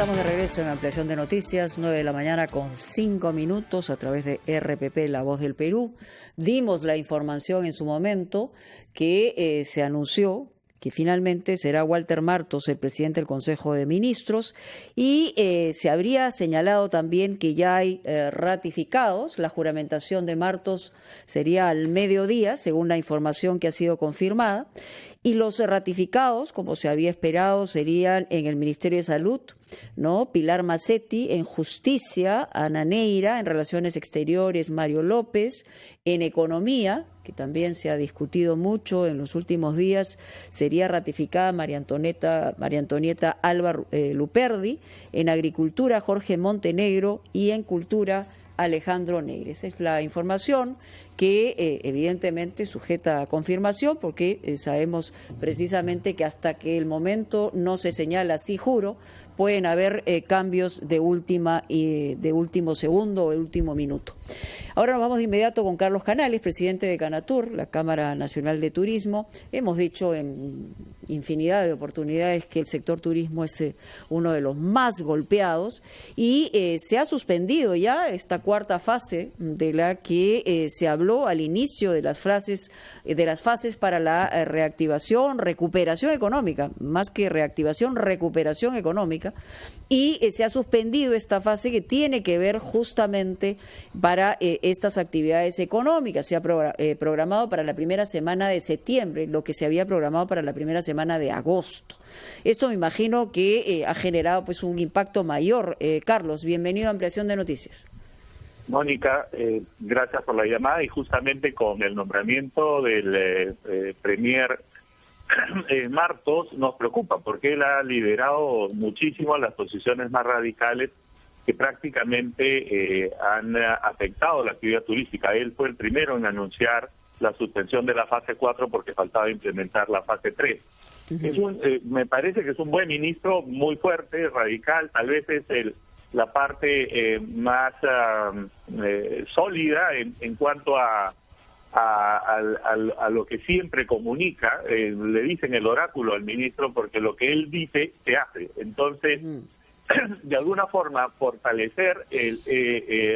Estamos de regreso en Ampliación de Noticias, 9 de la mañana con 5 minutos a través de RPP, La Voz del Perú. Dimos la información en su momento que se anunció que finalmente será Walter Martos el presidente del Consejo de Ministros, y se habría señalado también que ya hay ratificados. La juramentación de Martos sería al mediodía, según la información que ha sido confirmada, y los ratificados, como se había esperado, serían en el Ministerio de Salud, ¿no? Pilar Macetti; en Justicia, Ana Neira; en Relaciones Exteriores, Mario López; en Economía, que también se ha discutido mucho en los últimos días, sería ratificada María Antonieta Alba Luperdi; en Agricultura, Jorge Montenegro; y en Cultura, Alejandro Negre. Esa es la información que evidentemente sujeta a confirmación, porque sabemos precisamente que hasta que el momento no se señala, sí juro, pueden haber cambios de último segundo o de último minuto. Ahora nos vamos de inmediato con Carlos Canales, presidente de Canatur, la Cámara Nacional de Turismo. Hemos dicho en infinidad de oportunidades que el sector turismo es uno de los más golpeados, y se ha suspendido ya esta cuarta fase de la que se habló al inicio de las fases para la reactivación, recuperación económica, más que reactivación, recuperación económica, y se ha suspendido esta fase que tiene que ver justamente para estas actividades económicas. Se ha programado para la primera semana de septiembre, lo que se había programado para la primera semana de agosto. Esto me imagino que ha generado pues un impacto mayor. Carlos, bienvenido a Ampliación de Noticias. Mónica, gracias por la llamada, y justamente con el nombramiento del Premier Martos nos preocupa, porque él ha liderado muchísimo las posiciones más radicales que prácticamente han afectado la actividad turística. Él fue el primero en anunciar la suspensión de la fase 4 porque faltaba implementar la fase 3. Me parece que es un buen ministro, muy fuerte, radical. Tal vez es la parte más sólida en cuanto a lo que siempre comunica. Le dicen el oráculo al ministro, porque lo que él dice se hace. Entonces, de alguna forma, fortalecer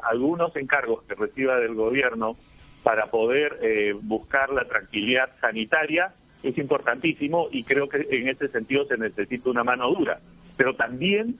algunos encargos que reciba del gobierno para poder buscar la tranquilidad sanitaria es importantísimo, y creo que en este sentido se necesita una mano dura. Pero también,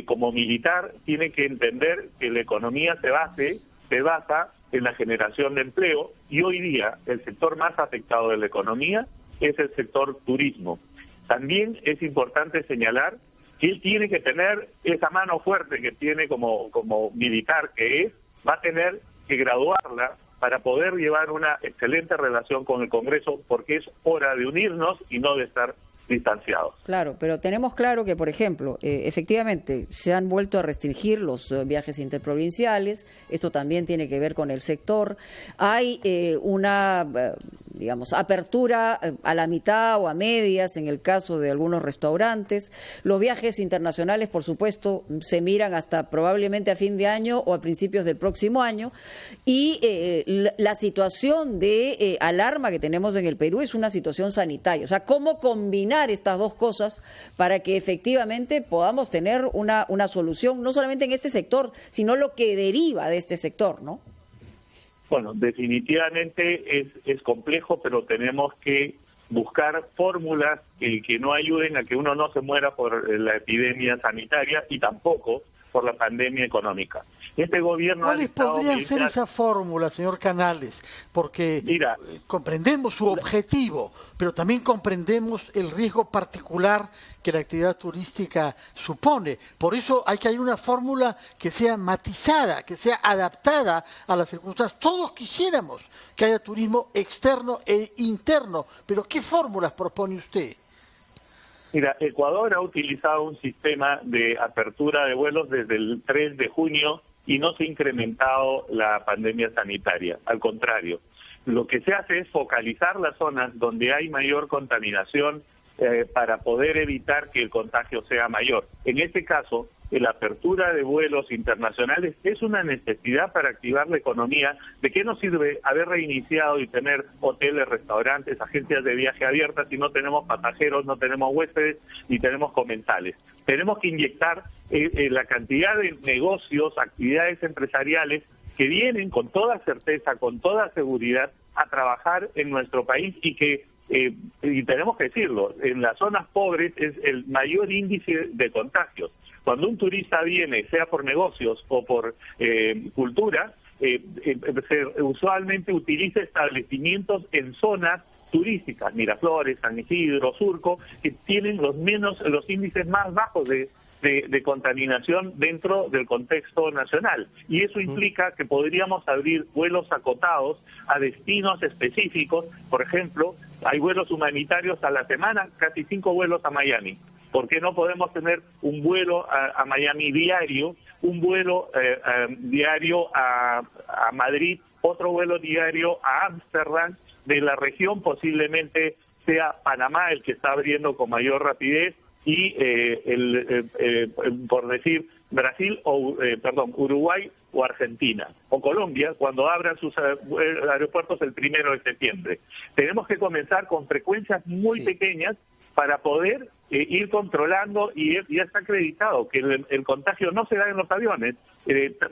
como militar, tiene que entender que la economía se basa en la generación de empleo, y hoy día el sector más afectado de la economía es el sector turismo. También es importante señalar que él tiene que tener esa mano fuerte que tiene como militar, va a tener que graduarla para poder llevar una excelente relación con el Congreso, porque es hora de unirnos y no de estar distanciados. Claro, pero tenemos claro que, por ejemplo, efectivamente se han vuelto a restringir los viajes interprovinciales. Esto también tiene que ver con el sector. Hay una, digamos, apertura a la mitad o a medias en el caso de algunos restaurantes. Los viajes internacionales, por supuesto, se miran hasta probablemente a fin de año o a principios del próximo año. Y la situación de alarma que tenemos en el Perú es una situación sanitaria. O sea, ¿cómo combinar estas dos cosas para que efectivamente podamos tener una solución, no solamente en este sector, sino lo que deriva de este sector, ¿no? Bueno, definitivamente es complejo, pero tenemos que buscar fórmulas que no ayuden a que uno no se muera por la epidemia sanitaria y tampoco por la pandemia económica. Este gobierno ¿Cuáles podrían ser esas fórmulas, señor Canales? Porque comprendemos su objetivo, pero también comprendemos el riesgo particular que la actividad turística supone. Por eso hay que hay una fórmula que sea matizada, que sea adaptada a las circunstancias. Todos quisiéramos que haya turismo externo e interno, pero ¿qué fórmulas propone usted? Mira, Ecuador ha utilizado un sistema de apertura de vuelos desde el 3 de junio y no se ha incrementado la pandemia sanitaria. Al contrario, lo que se hace es focalizar las zonas donde hay mayor contaminación para poder evitar que el contagio sea mayor. En este caso, la apertura de vuelos internacionales es una necesidad para activar la economía. ¿De qué nos sirve haber reiniciado y tener hoteles, restaurantes, agencias de viaje abiertas si no tenemos pasajeros, no tenemos huéspedes ni tenemos comensales? Tenemos que inyectar la cantidad de negocios, actividades empresariales que vienen con toda certeza, con toda seguridad a trabajar en nuestro país y que, y tenemos que decirlo, en las zonas pobres es el mayor índice de contagios. Cuando un turista viene, sea por negocios o por cultura, usualmente utiliza establecimientos en zonas turísticas, Miraflores, San Isidro, Surco, que tienen los índices más bajos de contaminación dentro del contexto nacional. Y eso implica que podríamos abrir vuelos acotados a destinos específicos. Por ejemplo, hay vuelos humanitarios a la semana, casi 5 vuelos a Miami. ¿Por qué no podemos tener un vuelo a Miami diario, un vuelo diario a Madrid, otro vuelo diario a Ámsterdam? De la región posiblemente sea Panamá el que está abriendo con mayor rapidez y por decir Brasil o Uruguay o Argentina o Colombia cuando abran sus aeropuertos el 1 de septiembre. Tenemos que comenzar con frecuencias muy pequeñas para poder ir controlando, y ya está acreditado que el contagio no se da en los aviones,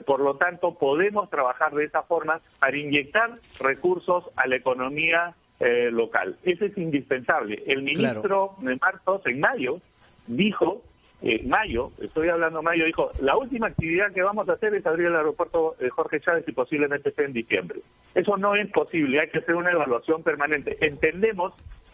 por lo tanto podemos trabajar de esa forma para inyectar recursos a la economía local. Eso es indispensable. El ministro de Martos, en mayo, dijo, dijo, la última actividad que vamos a hacer es abrir el aeropuerto Jorge Chávez y posiblemente sea en diciembre. Eso no es posible, hay que hacer una evaluación permanente. Entendemos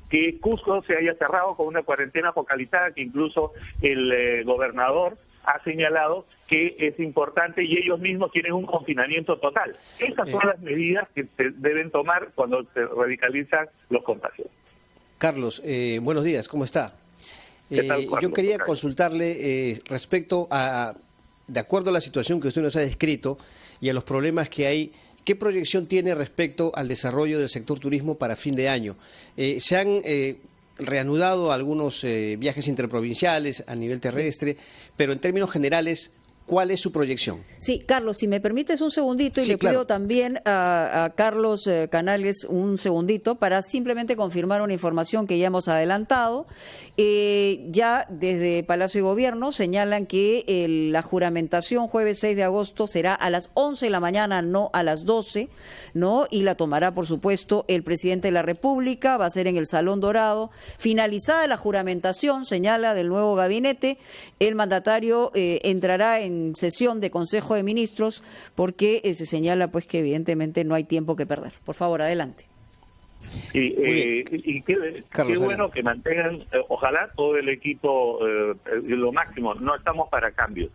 que Cusco se haya cerrado con una cuarentena focalizada, que incluso el gobernador ha señalado que es importante y ellos mismos tienen un confinamiento total. Esas son las medidas que se deben tomar cuando se radicalizan los contagios. Carlos, buenos días, ¿cómo está? Yo quería consultarle respecto a, de acuerdo a la situación que usted nos ha descrito y a los problemas que hay, ¿qué proyección tiene respecto al desarrollo del sector turismo para fin de año? ¿Se han reanudado algunos viajes interprovinciales a nivel terrestre, pero en términos generales, ¿cuál es su proyección? Sí, Carlos, si me permites un segundito, y le pido también a Carlos Canales un segundito para simplemente confirmar una información que ya hemos adelantado. Ya desde Palacio de Gobierno señalan que la juramentación jueves 6 de agosto será a las 11 de la mañana, no a las 12, ¿no? Y la tomará, por supuesto, el presidente de la República, va a ser en el Salón Dorado. Finalizada la juramentación, señala, del nuevo gabinete, el mandatario entrará en sesión de Consejo de Ministros porque se señala pues que evidentemente no hay tiempo que perder. Por favor, adelante. Sí, y qué bueno que mantengan, ojalá todo el equipo lo máximo, no estamos para cambios.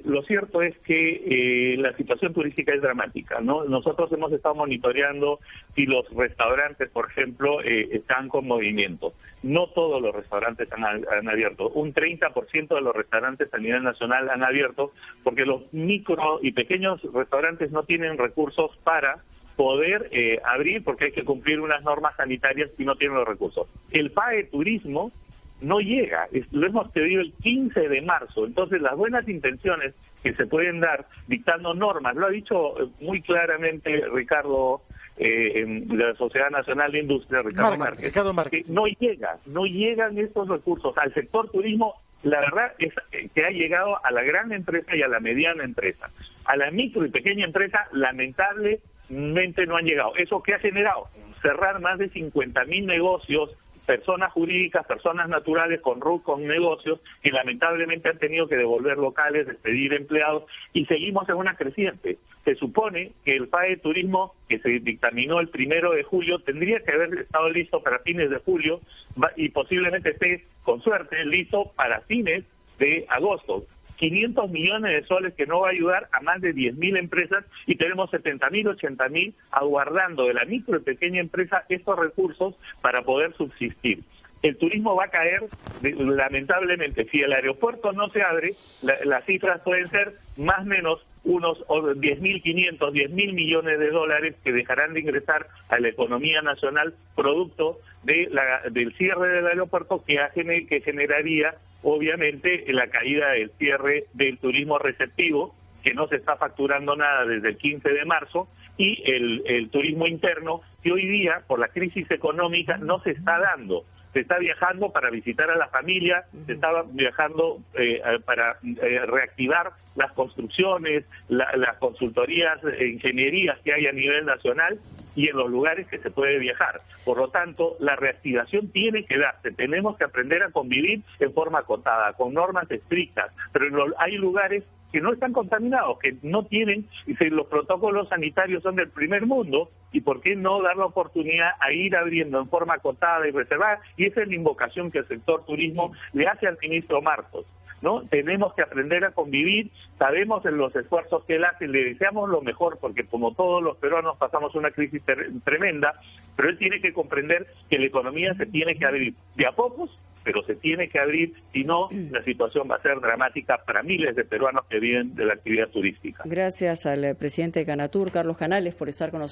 Lo cierto es que la situación turística es dramática, ¿no? Nosotros hemos estado monitoreando si los restaurantes, por ejemplo, están con movimiento. No todos los restaurantes han abierto. Un 30% de los restaurantes a nivel nacional han abierto porque los micro y pequeños restaurantes no tienen recursos para poder abrir porque hay que cumplir unas normas sanitarias y no tienen los recursos. El PAE Turismo no llega, lo hemos pedido el 15 de marzo, entonces las buenas intenciones que se pueden dar dictando normas, lo ha dicho muy claramente Ricardo, de la Sociedad Nacional de Industria, Ricardo Márquez, que no llegan estos recursos al sector turismo. La verdad es que ha llegado a la gran empresa y a la mediana empresa. A la micro y pequeña empresa, lamentablemente no han llegado. ¿Eso qué ha generado? Cerrar más de 50.000 negocios, personas jurídicas, personas naturales con RUC, con negocios, que lamentablemente han tenido que devolver locales, despedir empleados, y seguimos en una creciente. Se supone que el PAE Turismo, que se dictaminó el 1 de julio, tendría que haber estado listo para fines de julio, y posiblemente esté, con suerte, listo para fines de agosto. 500 millones de soles que no va a ayudar a más de 10.000 empresas, y tenemos 70.000, 80.000 aguardando de la micro y pequeña empresa estos recursos para poder subsistir. El turismo va a caer, lamentablemente. Si el aeropuerto no se abre, las cifras pueden ser más o menos unos 10.500, 10.000 millones de dólares que dejarán de ingresar a la economía nacional producto del cierre del aeropuerto que generaría obviamente la caída del cierre del turismo receptivo, que no se está facturando nada desde el 15 de marzo, y el turismo interno, que hoy día, por la crisis económica, no se está dando. se está viajando para visitar a la familia, se está viajando para reactivar las construcciones, las consultorías, ingenierías que hay a nivel nacional y en los lugares que se puede viajar. Por lo tanto, la reactivación tiene que darse. Tenemos que aprender a convivir en forma acotada, con normas estrictas, pero hay lugares que no están contaminados, que no tienen, y si los protocolos sanitarios son del primer mundo, y por qué no dar la oportunidad a ir abriendo en forma acotada y reservada, y esa es la invocación que el sector turismo le hace al ministro Marcos, ¿no? Tenemos que aprender a convivir, sabemos en los esfuerzos que él hace, le deseamos lo mejor, porque como todos los peruanos pasamos una crisis tremenda, pero él tiene que comprender que la economía se tiene que abrir de a pocos, pero se tiene que abrir, si no, la situación va a ser dramática para miles de peruanos que viven de la actividad turística. Gracias al presidente de Canatur, Carlos Canales, por estar con nosotros.